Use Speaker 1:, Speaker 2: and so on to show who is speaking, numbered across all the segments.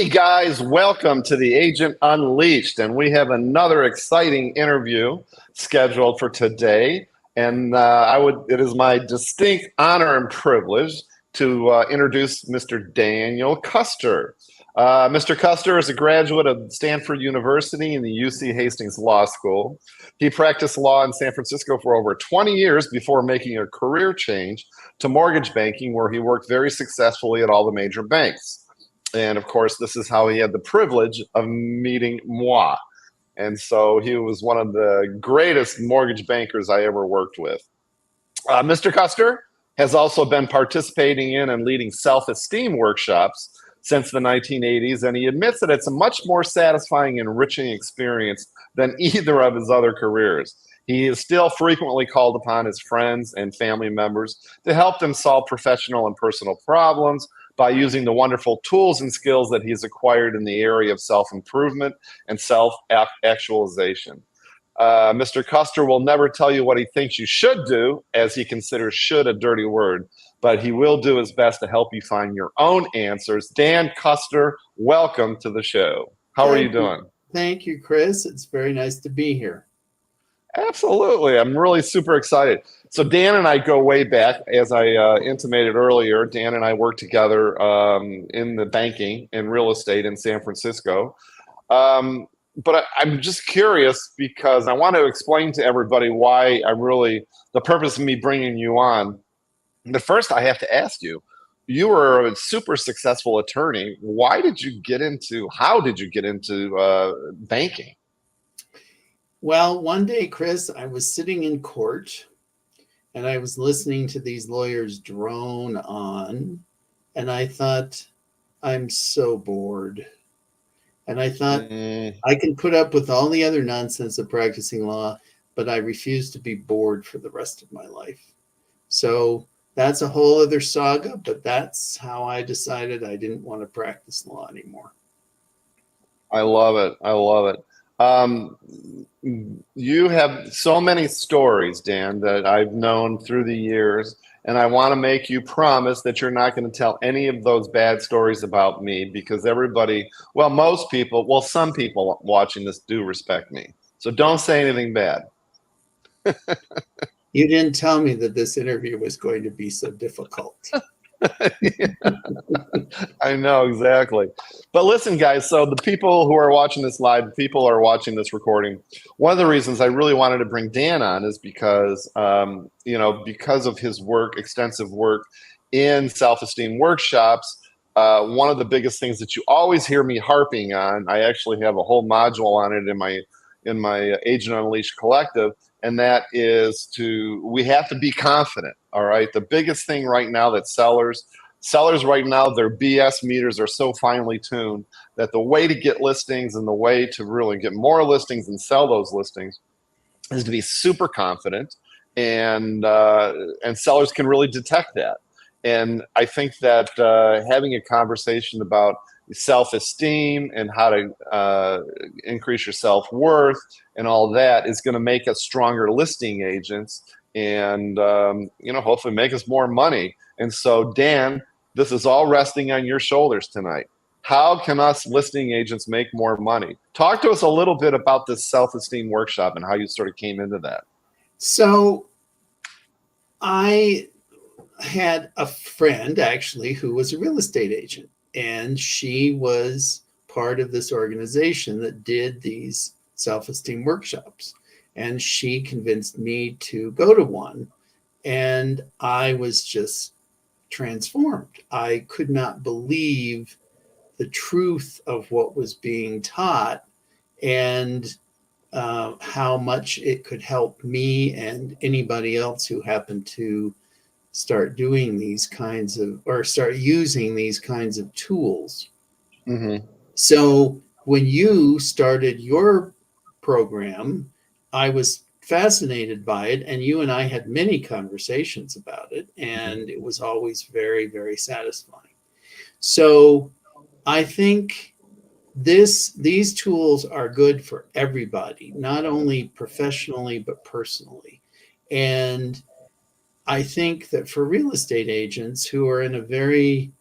Speaker 1: Hey guys, welcome to the Agent Unleashed, and we have another exciting interview scheduled for today. And it is my distinct honor and privilege to introduce Mr. Daniel Custer. Mr. Custer is a graduate of Stanford University and the UC Hastings Law School. He practiced law in San Francisco for over 20 years before making a career change to mortgage banking, where he worked very successfully at all the major banks. And of course, this is how he had the privilege of meeting moi. And so he was one of the greatest mortgage bankers I ever worked with. Mr. Custer has also been participating in and leading self-esteem workshops since the 1980s, and he admits that it's a much more satisfying, enriching experience than either of his other careers. He is still frequently called upon his friends and family members to help them solve professional and personal problems by using the wonderful tools and skills that he's acquired in the area of self-improvement and self-actualization. Mr. Custer will never tell you what he thinks you should do, as he considers should a dirty word, but he will do his best to help you find your own answers. Dan Custer, welcome to the show. How are you doing?
Speaker 2: Thank you, Chris. It's very nice to be here.
Speaker 1: Absolutely. I'm really super excited. So Dan and I go way back. As I intimated earlier, Dan and I work together in the banking and real estate in San Francisco. But I'm just curious because I want to explain to everybody why the purpose of me bringing you on. But first, I have to ask you, you were a super successful attorney. How did you get into banking?
Speaker 2: Well, one day, Chris, I was sitting in court and I was listening to these lawyers drone on, and I thought, I'm so bored. And I thought, I can put up with all the other nonsense of practicing law, but I refuse to be bored for the rest of my life. So that's a whole other saga, but that's how I decided I didn't want to practice law anymore.
Speaker 1: I love it. I love it. You have so many stories, Dan, that I've known through the years, and I want to make you promise that you're not going to tell any of those bad stories about me, because some people watching this do respect me. So don't say anything bad.
Speaker 2: You didn't tell me that this interview was going to be so difficult.
Speaker 1: I know, exactly. But listen, guys, so the people who are watching this live, people are watching this recording, one of the reasons I really wanted to bring Dan on is because, because of his extensive work in self-esteem workshops. One of the biggest things that you always hear me harping on, I actually have a whole module on it in my Agent Unleashed collective, and that is we have to be confident. All right. The biggest thing right now that sellers right now, their BS meters are so finely tuned that the way to get listings and the way to really get more listings and sell those listings is to be super confident, and sellers can really detect that. And I think that having a conversation about self-esteem and how to increase your self-worth and all that is going to make us stronger listing agents, and hopefully make us more money. And so, Dan, this is all resting on your shoulders tonight. How can us listing agents make more money? Talk to us a little bit about this self-esteem workshop and how you sort of came into that.
Speaker 2: So I had a friend actually who was a real estate agent, and she was part of this organization that did these self-esteem workshops. And she convinced me to go to one, and I was just transformed. I could not believe the truth of what was being taught, and how much it could help me and anybody else who happened to start doing these kinds of, or start using these kinds of tools.
Speaker 1: Mm-hmm.
Speaker 2: So when you started your program, I was fascinated by it, and you and I had many conversations about it, and it was always very, very satisfying. So I think these tools are good for everybody, not only professionally, but personally. And I think that for real estate agents who are in a very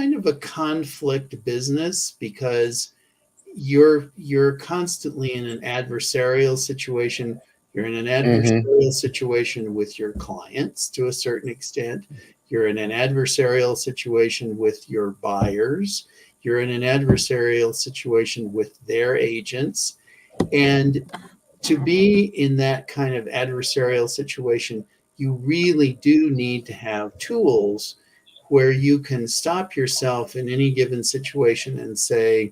Speaker 2: kind of a conflict business because you're constantly in an adversarial situation. You're in an adversarial situation with your clients to a certain extent. You're in an adversarial situation with your buyers. You're in an adversarial situation with their agents. And to be in that kind of adversarial situation, you really do need to have tools where you can stop yourself in any given situation and say,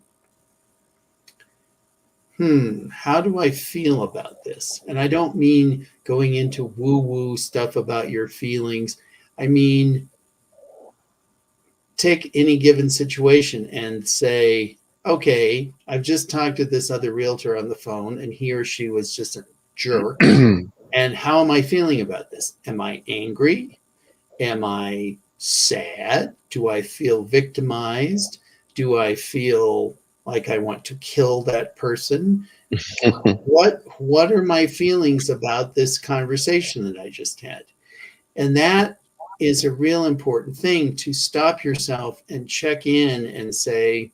Speaker 2: how do I feel about this? And I don't mean going into woo-woo stuff about your feelings. I mean, take any given situation and say, okay, I've just talked to this other realtor on the phone and he or she was just a jerk. And how am I feeling about this? Am I angry? Am I sad? Do I feel victimized? Do I feel like I want to kill that person? What are my feelings about this conversation that I just had? And that is a real important thing, to stop yourself and check in and say,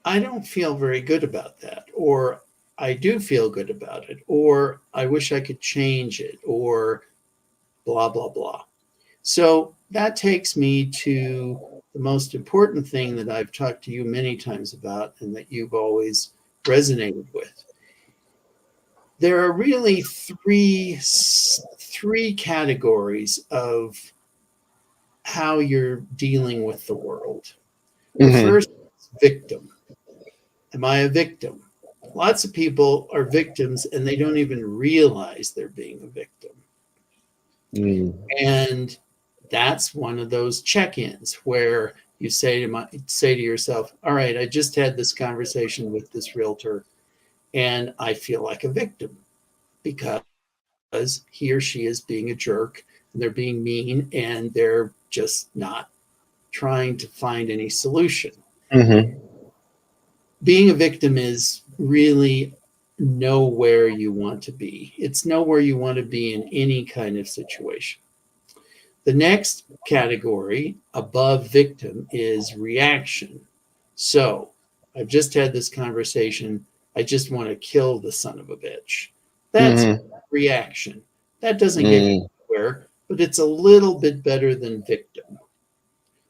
Speaker 2: I don't feel very good about that, or I do feel good about it, or I wish I could change it, or blah, blah, blah. So that takes me to the most important thing that I've talked to you many times about and that you've always resonated with. There are really three categories of how you're dealing with the world. The first is victim. Am I a victim? Lots of people are victims and they don't even realize they're being a victim. And that's one of those check-ins where you say to yourself, all right, I just had this conversation with this realtor and I feel like a victim because he or she is being a jerk and they're being mean and they're just not trying to find any solution. Being a victim is really nowhere you want to be. It's nowhere you want to be in any kind of situation. The next category above victim is reaction. So I've just had this conversation. I just want to kill the son of a bitch. That's reaction. That doesn't get you anywhere, but it's a little bit better than victim.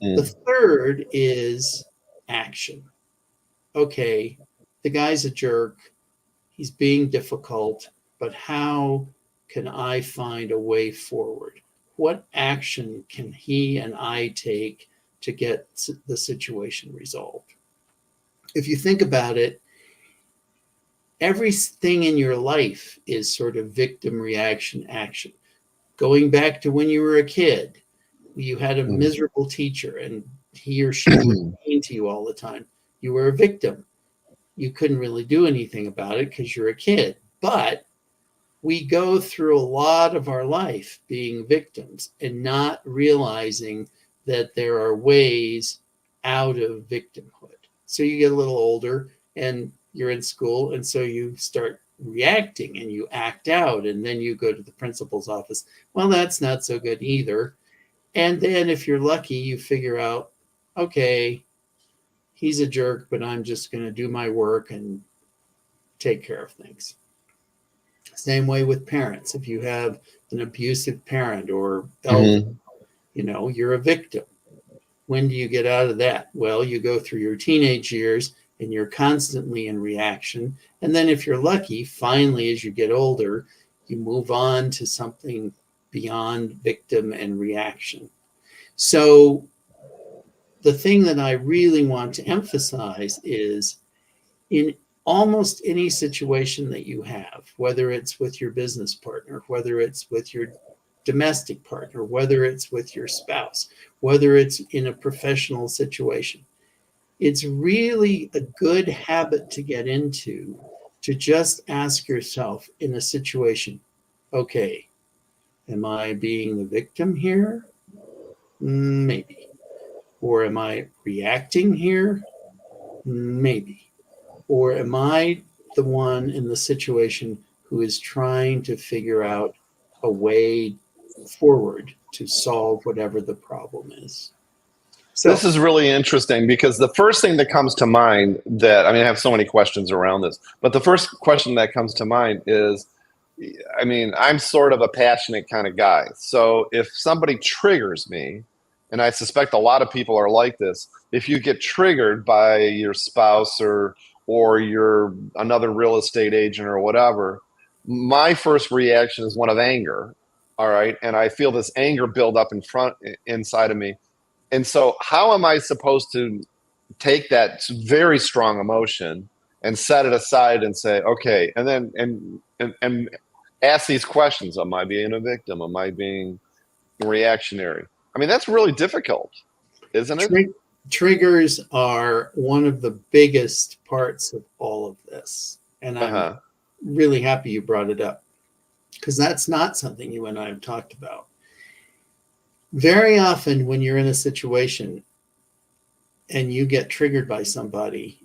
Speaker 2: The third is action. Okay, the guy's a jerk. He's being difficult, but how can I find a way forward? What action can he and I take to get the situation resolved? If you think about it, everything in your life is sort of victim, reaction, action. Going back to when you were a kid, you had a miserable teacher and he or she was mean to you all the time. You were a victim. You couldn't really do anything about it because you're a kid. But we go through a lot of our life being victims and not realizing that there are ways out of victimhood. So you get a little older and you're in school, and so you start reacting and you act out, and then you go to the principal's office. Well, that's not so good either. And then if you're lucky, you figure out, okay, he's a jerk, but I'm just going to do my work and take care of things. Same way with parents. If you have an abusive parent or elder, you're a victim. When do you get out of that? Well, you go through your teenage years and you're constantly in reaction. And then if you're lucky, finally, as you get older, you move on to something beyond victim and reaction. So the thing that I really want to emphasize is in almost any situation that you have, whether it's with your business partner, whether it's with your domestic partner, whether it's with your spouse, whether it's in a professional situation, it's really a good habit to get into to just ask yourself in a situation, okay, am I being the victim here? Maybe. Or am I reacting here? Maybe. Or am I the one in the situation who is trying to figure out a way forward to solve whatever the problem is. So
Speaker 1: this is really interesting because the first thing that comes to mind I have so many questions around this, but the first question that comes to mind is, I'm sort of a passionate kind of guy. So if somebody triggers me, and I suspect a lot of people are like this, if you get triggered by your spouse or you're another real estate agent or whatever, my first reaction is one of anger. All right. And I feel this anger build up inside of me. And so how am I supposed to take that very strong emotion and set it aside and say, okay, and then and ask these questions? Am I being a victim? Am I being reactionary? That's really difficult, isn't it?
Speaker 2: Triggers are one of the biggest parts of all of this. And I'm really happy you brought it up, because that's not something you and I have talked about. Very often when you're in a situation and you get triggered by somebody,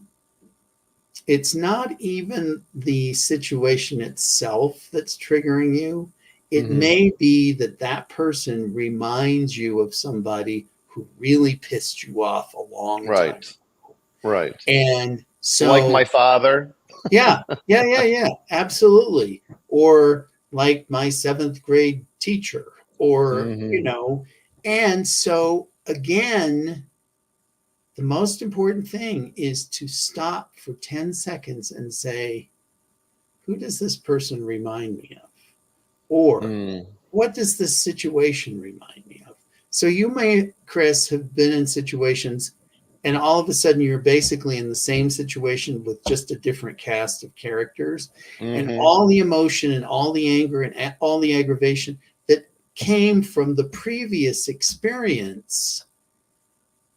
Speaker 2: it's not even the situation itself that's triggering you. It may be that person reminds you of somebody who really pissed you off a long time ago.
Speaker 1: Right.
Speaker 2: And so,
Speaker 1: like my father.
Speaker 2: Yeah, absolutely. Or like my 7th grade teacher, or, and so again, the most important thing is to stop for 10 seconds and say, who does this person remind me of? Or what does this situation remind me of? So you may, Chris, have been in situations and all of a sudden you're basically in the same situation with just a different cast of characters, and all the emotion and all the anger and all the aggravation that came from the previous experience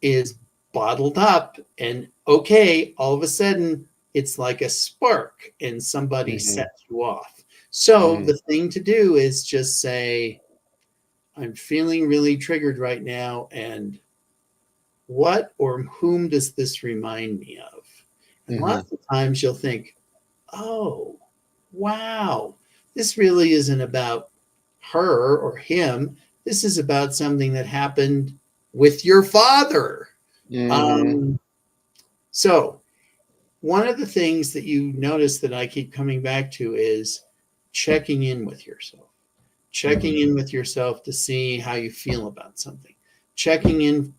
Speaker 2: is bottled up, and okay, all of a sudden it's like a spark and somebody sets you off. So the thing to do is just say, I'm feeling really triggered right now, and what or whom does this remind me of? And lots of times you'll think, oh, wow, this really isn't about her or him. This is about something that happened with your father. So one of the things that you notice that I keep coming back to is checking in with yourself. Checking in with yourself to see how you feel about something. Checking in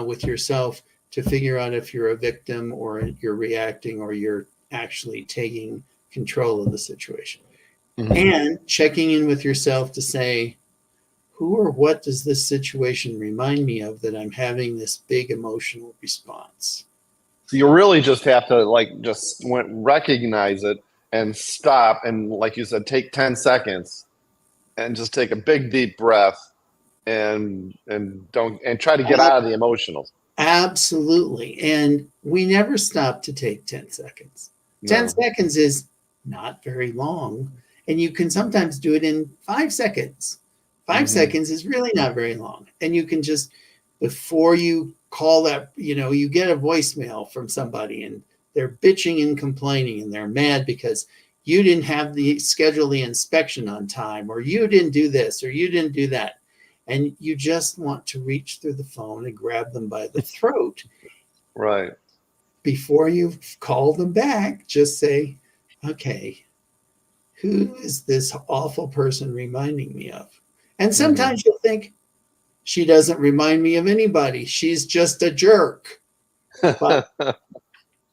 Speaker 2: with yourself to figure out if you're a victim or you're reacting or you're actually taking control of the situation. And checking in with yourself to say, who or what does this situation remind me of that I'm having this big emotional response?
Speaker 1: So you really just have to just recognize it and stop, and like you said, take 10 seconds and just take a big deep breath and try to get out of the emotionals.
Speaker 2: Absolutely. And we never stop to take 10 seconds. 10 seconds is not very long, and you can sometimes do it in 5 seconds. 5 seconds is really not very long. And you can just, before you call that, you get a voicemail from somebody and they're bitching and complaining and they're mad because you didn't have schedule the inspection on time, or you didn't do this, or you didn't do that. And you just want to reach through the phone and grab them by the throat.
Speaker 1: Right.
Speaker 2: Before you call them back, just say, okay, who is this awful person reminding me of? And sometimes you'll think, she doesn't remind me of anybody. She's just a jerk. But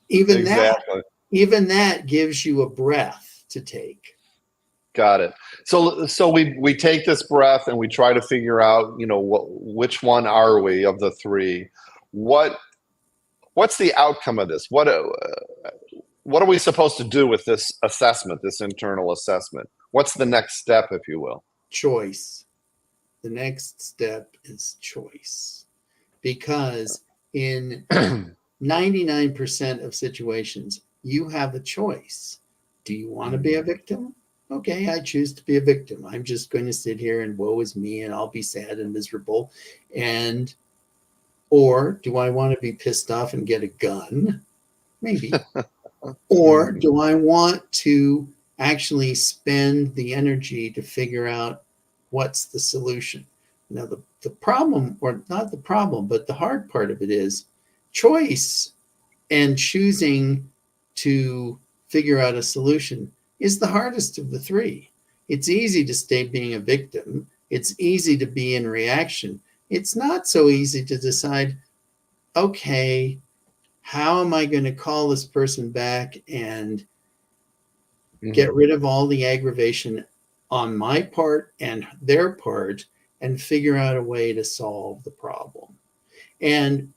Speaker 2: even that gives you a breath to take.
Speaker 1: Got it. So we take this breath and we try to figure out, which one are we of the three? What's the outcome of this? What are we supposed to do with this assessment, this internal assessment? What's the next step, if you will?
Speaker 2: Choice. The next step is choice. Because in 99% of situations, you have a choice. Do you want to be a victim? Okay, I choose to be a victim. I'm just going to sit here and woe is me, and I'll be sad and miserable. Or do I want to be pissed off and get a gun? Maybe. Or do I want to actually spend the energy to figure out what's the solution. Now, the problem, or not the problem, but the hard part of it is choice and choosing to figure out a solution is the hardest of the three. It's easy to stay being a victim. It's easy to be in reaction. It's not so easy to decide, okay, how am I going to call this person back and get rid of all the aggravation on my part and their part and figure out a way to solve the problem. And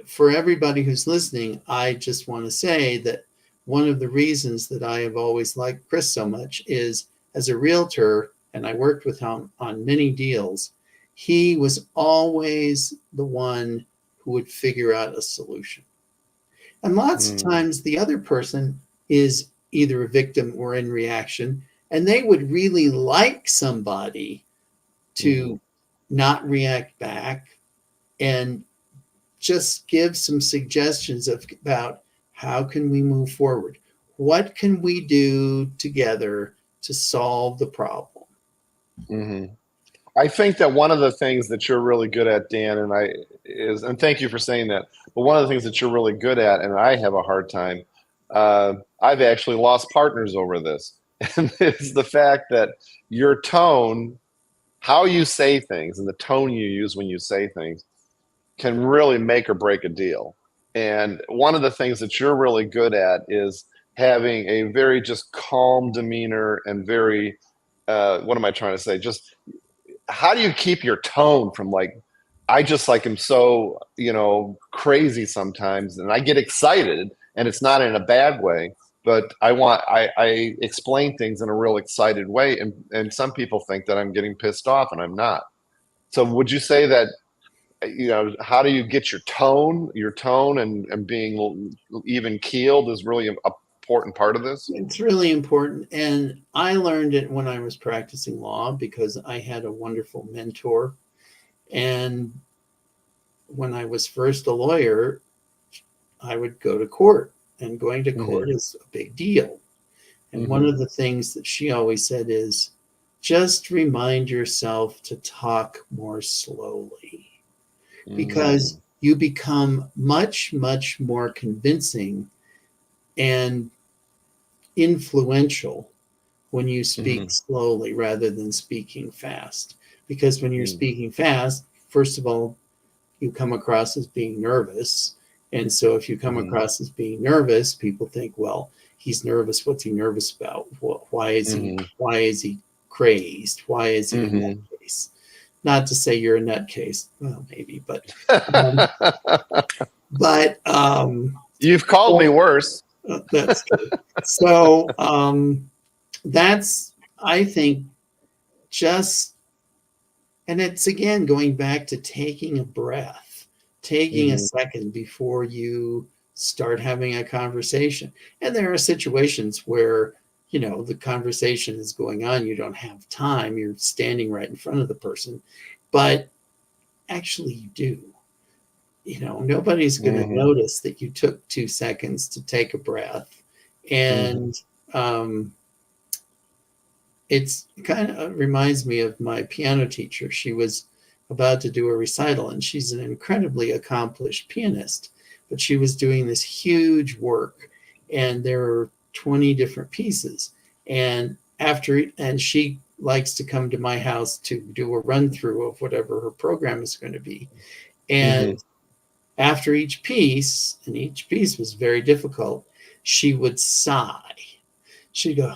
Speaker 2: for everybody who's listening, I just want to say that one of the reasons that I have always liked Chris so much is, as a realtor, and I worked with him on many deals, he was always the one who would figure out a solution. And lots of times the other person is either a victim or in reaction, and they would really like somebody to not react back and just give some suggestions about how can we move forward? What can we do together to solve the problem?
Speaker 1: I think that one of the things that you're really good at, Dan, and thank you for saying that, but one of the things that you're really good at, and I have a hard time, I've actually lost partners over this, and it's the fact that your tone, how you say things, and the tone you use when you say things can really make or break a deal. And one of the things that you're really good at is having a very just calm demeanor and very, what am I trying to say? Just how do you keep your tone from like, I just like am so, crazy sometimes, and I get excited, and it's not in a bad way, but I explain things in a real excited way. And some people think that I'm getting pissed off, and I'm not. So would you say that, how do you get your tone and being even keeled is really an important part of this?
Speaker 2: It's really important. And I learned it when I was practicing law because I had a wonderful mentor. And when I was first a lawyer, I would go to court, and going to court is a big deal. And one of the things that she always said is, just remind yourself to talk more slowly, because you become much, much more convincing and influential when you speak slowly rather than speaking fast. Because when you're speaking fast, first of all, you come across as being nervous. And so if you come across as being nervous, people think, well, he's nervous. What's he nervous about? Why is he crazed? Why is he a nutcase? Not to say you're a nutcase. Well, maybe, but
Speaker 1: you've called me worse.
Speaker 2: That's true. So that's, I think, and it's again going back to taking a breath, taking a second before you start having a conversation. And there are situations where, the conversation is going on, you don't have time, you're standing right in front of the person, but actually you do. Nobody's going to notice that you took 2 seconds to take a breath. And it's kind of reminds me of my piano teacher. She was about to do a recital, and she's an incredibly accomplished pianist, but she was doing this huge work, and there were 20 different pieces. And she likes to come to my house to do a run through of whatever her program is going to be. And after each piece, and each piece was very difficult, she would sigh. She'd go,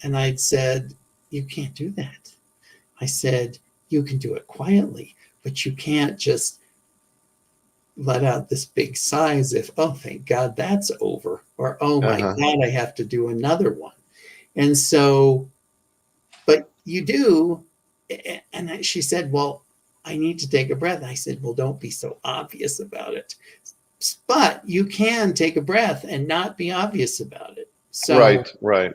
Speaker 2: and I'd said, you can't do that. I said, you can do it quietly, but you can't just let out this big sigh as if, oh, thank God that's over. Or, oh my God, I have to do another one. And so, but you do. And she said, well, I need to take a breath. I said, well, don't be so obvious about it. But you can take a breath and not be obvious about it. So,
Speaker 1: right.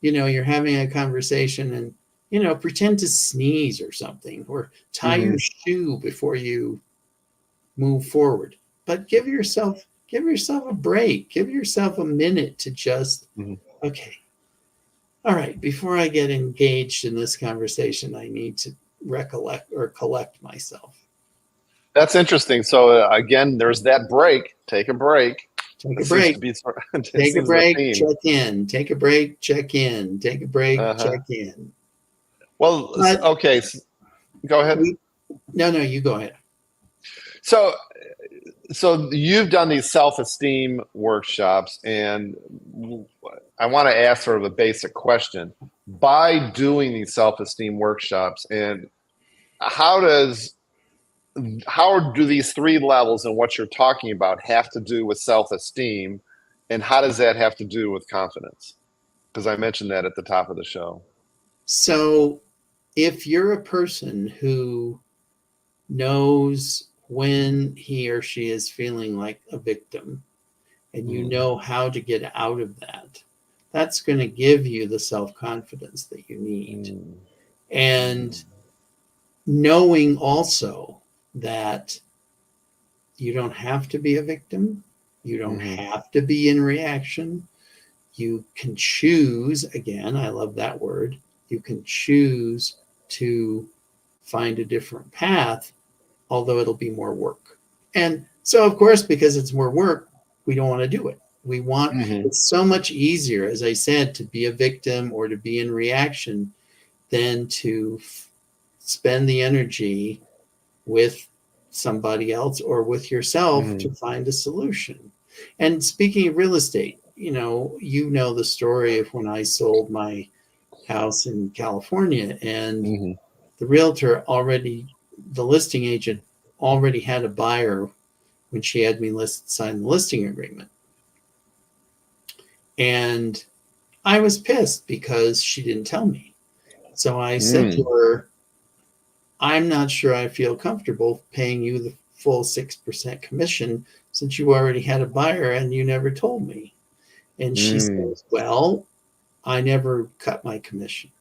Speaker 2: You're having a conversation and, pretend to sneeze or something, or tie your shoe before you move forward. But give yourself a break. Give yourself a minute to just, okay, All right, before I get engaged in this conversation, I need to recollect or collect myself.
Speaker 1: That's interesting. So again, there's that break. Take a break.
Speaker 2: Take
Speaker 1: It
Speaker 2: a
Speaker 1: seems
Speaker 2: break.
Speaker 1: to be it
Speaker 2: Take a
Speaker 1: seems the
Speaker 2: break,
Speaker 1: theme.
Speaker 2: check in. Take a break, check in. Take a break,
Speaker 1: Uh-huh.
Speaker 2: check in.
Speaker 1: Well,
Speaker 2: But
Speaker 1: okay. Go ahead.
Speaker 2: No, you go ahead.
Speaker 1: So, so you've done these self-esteem workshops, and I want to ask sort of a basic question. By doing these self-esteem workshops, and how does how do these three levels and what you're talking about have to do with self-esteem, and how does that have to do with confidence? Because I mentioned that at the top of the show.
Speaker 2: So, if you're a person who knows when he or she is feeling like a victim and you know how to get out of that, that's going to give you the self-confidence that you need. And knowing also that you don't have to be a victim, you don't have to be in reaction. You can choose, again, I love that word, you can choose to find a different path, although it'll be more work. And so, of course, because it's more work, we don't want to do it. We want, it's so much easier, as I said, to be a victim or to be in reaction than to spend the energy with somebody else or with yourself to find a solution. And speaking of real estate, you know the story of when I sold my house in California, and the realtor already, the listing agent already had a buyer when she had me sign the listing agreement. And I was pissed because she didn't tell me. So I said to her, I'm not sure I feel comfortable paying you the full 6% commission since you already had a buyer and you never told me. And she says, well, I never cut my commission.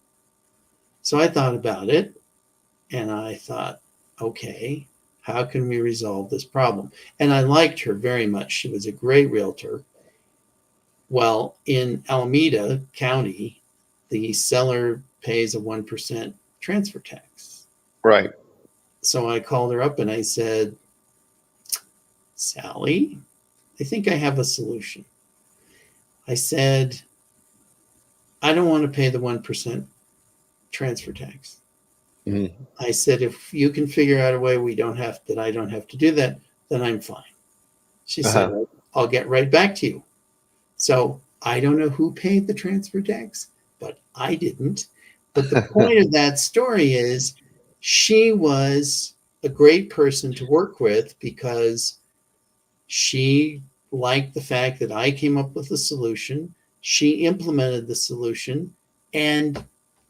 Speaker 2: So I thought about it and I thought, okay, how can we resolve this problem? And I liked her very much. She was a great realtor. Well, in Alameda County, the seller pays a 1% transfer tax.
Speaker 1: Right.
Speaker 2: So I called her up and I said, Sally, I think I have a solution. I said, I don't want to pay the 1% transfer tax. I said, if you can figure out a way I don't have to do that, then I'm fine. She said, I'll get right back to you. So I don't know who paid the transfer tax, but I didn't. But the point of that story is she was a great person to work with because she liked the fact that I came up with a solution. She implemented the solution and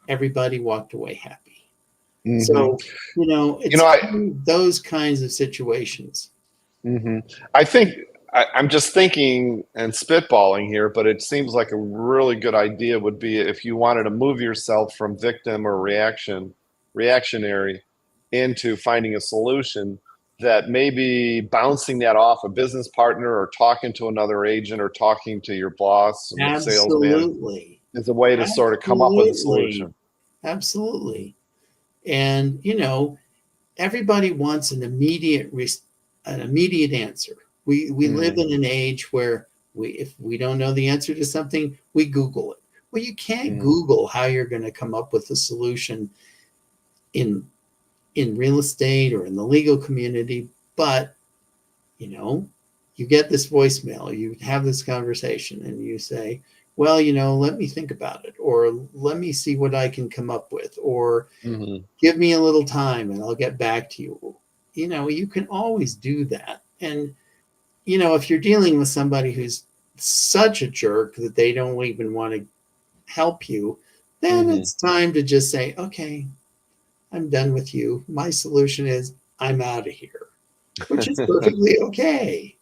Speaker 2: everybody walked away happy. So, it's those kinds of situations.
Speaker 1: I think I'm just thinking and spitballing here, but it seems like a really good idea would be if you wanted to move yourself from victim or reactionary into finding a solution, that maybe bouncing that off a business partner or talking to another agent or talking to your boss or salesman is a way to sort of come up with a solution.
Speaker 2: Absolutely. And, everybody wants an immediate answer. We live in an age where if we don't know the answer to something, we Google it. Well, you can't Google how you're going to come up with a solution in real estate or in the legal community, but you get this voicemail, you have this conversation and you say, well, let me think about it, or let me see what I can come up with, or give me a little time and I'll get back to you. You can always do that. And, if you're dealing with somebody who's such a jerk that they don't even want to help you, then it's time to just say, okay, I'm done with you. My solution is I'm out of here, which is perfectly okay.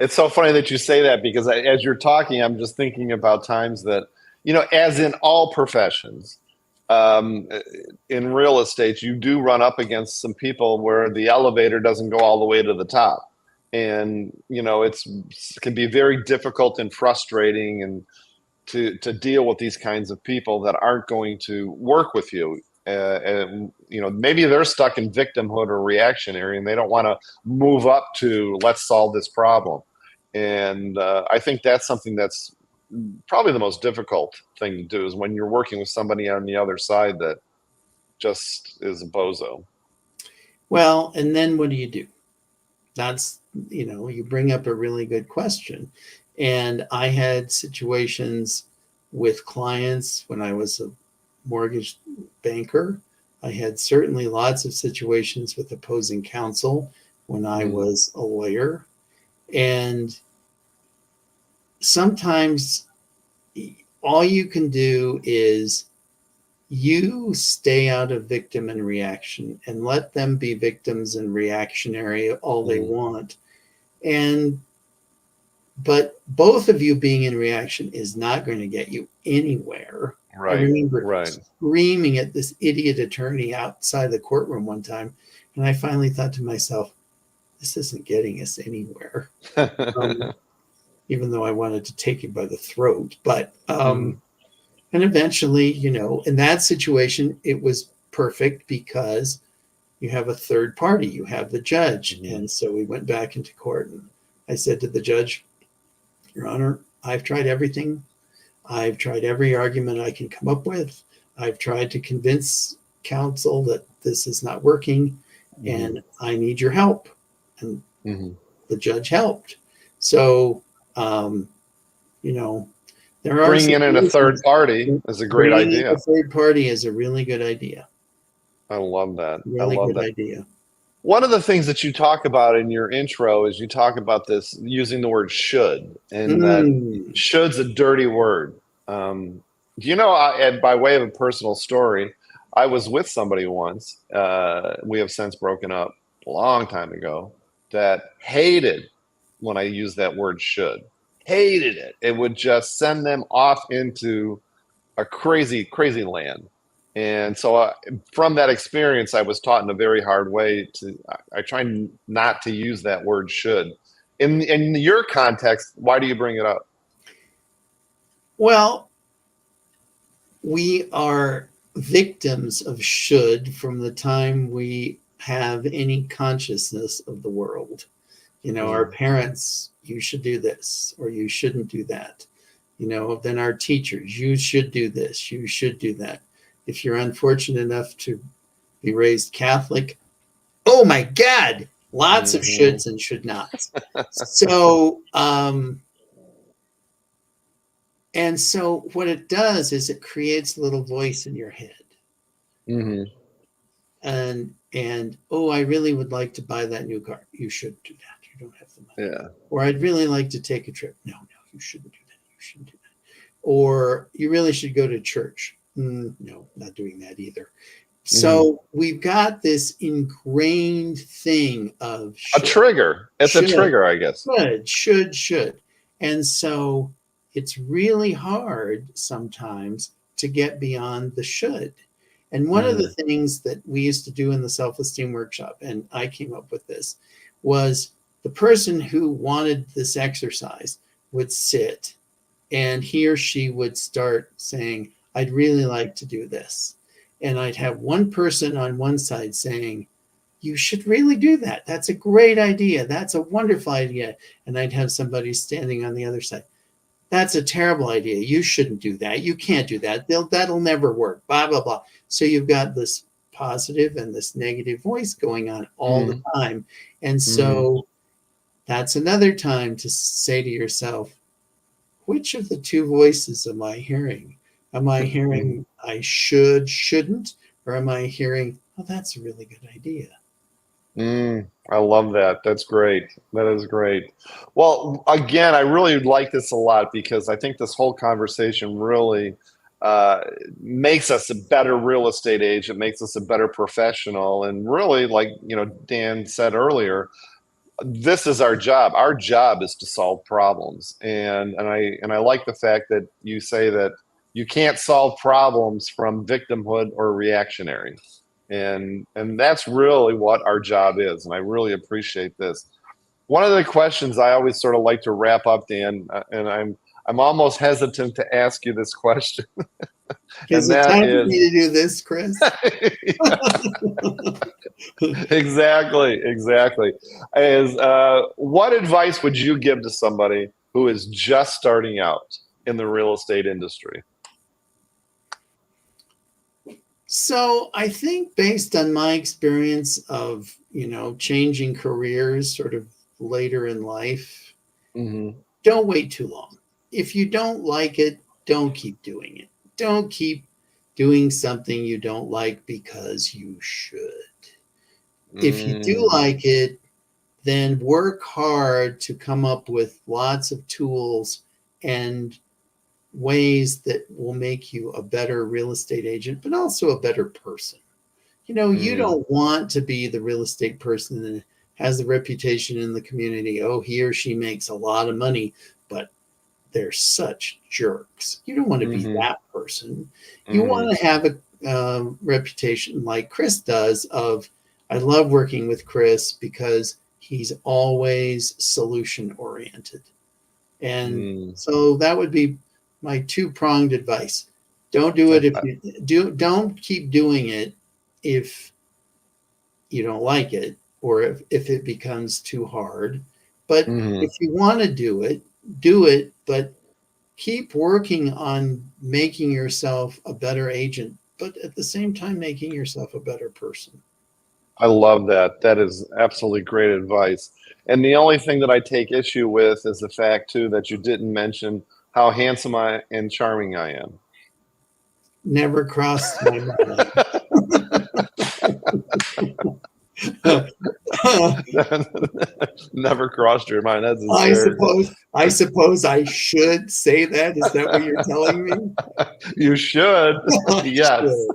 Speaker 1: It's so funny that you say that because as you're talking, I'm just thinking about times that, as in all professions, in real estate, you do run up against some people where the elevator doesn't go all the way to the top. And, it can be very difficult and frustrating and to deal with these kinds of people that aren't going to work with you. And maybe they're stuck in victimhood or reactionary, and they don't want to move up to let's solve this problem. And I think that's something that's probably the most difficult thing to do, is when you're working with somebody on the other side that just is a bozo.
Speaker 2: Well, and then what do you do? That's, you bring up a really good question. And I had situations with clients when I was a mortgage banker. I had certainly lots of situations with opposing counsel when I was a lawyer. And sometimes all you can do is you stay out of victim and reaction and let them be victims and reactionary all they want. But both of you being in reaction is not going to get you anywhere.
Speaker 1: Right.
Speaker 2: I remember screaming at this idiot attorney outside the courtroom one time, and I finally thought to myself, this isn't getting us anywhere. Even though I wanted to take him by the throat. But and eventually, in that situation, it was perfect because you have a third party, you have the judge. And so we went back into court, and I said to the judge, Your Honor, I've tried everything. I've tried every argument I can come up with. I've tried to convince counsel that this is not working, and I need your help. And the judge helped. So, there are
Speaker 1: bringing in a third party is a great idea.
Speaker 2: A third party is a really good idea.
Speaker 1: I love that.
Speaker 2: Really good idea.
Speaker 1: One of the things that you talk about in your intro is you talk about this using the word should, and that should's a dirty word. And by way of a personal story, I was with somebody once, we have since broken up a long time ago, that hated when I used that word should. Hated it. It would just send them off into a crazy, crazy land. And so from that experience, I was taught in a very hard way I try not to use that word should. In your context, why do you bring it up?
Speaker 2: Well, we are victims of should from the time we have any consciousness of the world. Our parents, you should do this, or you shouldn't do that. Then our teachers, you should do this, you should do that. If you're unfortunate enough to be raised Catholic, oh my God, lots of shoulds and should nots. So, and so what it does is it creates a little voice in your head. And oh, I really would like to buy that new car. You should do that. You don't have the money.
Speaker 1: Yeah.
Speaker 2: Or I'd really like to take a trip. No, you shouldn't do that. You shouldn't do that. Or you really should go to church. No, not doing that either. So we've got this ingrained thing of
Speaker 1: a trigger. It's a trigger, I guess.
Speaker 2: Should. And so it's really hard sometimes to get beyond the should. And one of the things that we used to do in the self-esteem workshop, and I came up with this, was the person who wanted this exercise would sit, and he or she would start saying, I'd really like to do this. And I'd have one person on one side saying, you should really do that. That's a great idea. That's a wonderful idea. And I'd have somebody standing on the other side. That's a terrible idea. You shouldn't do that. You can't do that. That'll never work. Blah, blah, blah. So you've got this positive and this negative voice going on all the time. And so that's another time to say to yourself, which of the two voices am I hearing? Am I hearing I shouldn't? Or am I hearing, oh, that's a really good idea?
Speaker 1: I love that. That's great. That is great. Well, again, I really like this a lot because I think this whole conversation really makes us a better real estate agent, makes us a better professional. And really, like, Dan said earlier, this is our job. Our job is to solve problems. And I like the fact that you say that you can't solve problems from victimhood or reactionary. And that's really what our job is. And I really appreciate this. One of the questions I always sort of like to wrap up, Dan, and I'm almost hesitant to ask you this question.
Speaker 2: Is
Speaker 1: And
Speaker 2: it
Speaker 1: that
Speaker 2: time for
Speaker 1: is
Speaker 2: me to do this, Chris?
Speaker 1: exactly. What advice would you give to somebody who is just starting out in the real estate industry?
Speaker 2: So I think based on my experience of, changing careers sort of later in life,
Speaker 1: Hmm.
Speaker 2: don't wait too long. If you don't like it, don't keep doing it. Don't keep doing something you don't like because you should. If you do
Speaker 1: Mm,
Speaker 2: like it, then work hard to come up with lots of tools and ways that will make you a better real estate agent, but also a better person. You
Speaker 1: mm,
Speaker 2: don't want to be the real estate person that has the reputation in the community. Oh, he or she makes a lot of money, but they're such jerks. You don't want to be
Speaker 1: hmm,
Speaker 2: that person. You
Speaker 1: hmm.
Speaker 2: want to have a reputation like Chris does of, I love working with Chris because he's always solution oriented. And
Speaker 1: Mm.
Speaker 2: so that would be my two-pronged advice. Don't do it if you don't keep doing it if you don't like it or if it becomes too hard. But
Speaker 1: Mhm.
Speaker 2: if you want to do it, but keep working on making yourself a better agent, but at the same time making yourself a better person.
Speaker 1: I love that. That is absolutely great advice. And the only thing that I take issue with is the fact too that you didn't mention how handsome and charming I am.
Speaker 2: Never crossed my mind.
Speaker 1: Never crossed your mind. That's
Speaker 2: I
Speaker 1: hysterical.
Speaker 2: suppose I suppose I should say that. Is that what you're telling me?
Speaker 1: You should.
Speaker 2: I
Speaker 1: Yes.
Speaker 2: should.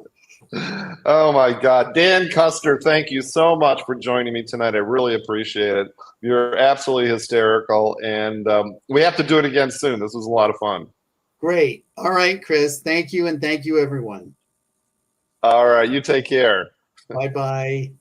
Speaker 1: Oh my God. Dan Custer, thank you so much for joining me tonight. I really appreciate it. You're absolutely hysterical. And we have to do it again soon. This was a lot of fun.
Speaker 2: Great. All right, Chris. Thank you, and thank you, everyone.
Speaker 1: All right. You take care.
Speaker 2: Bye bye.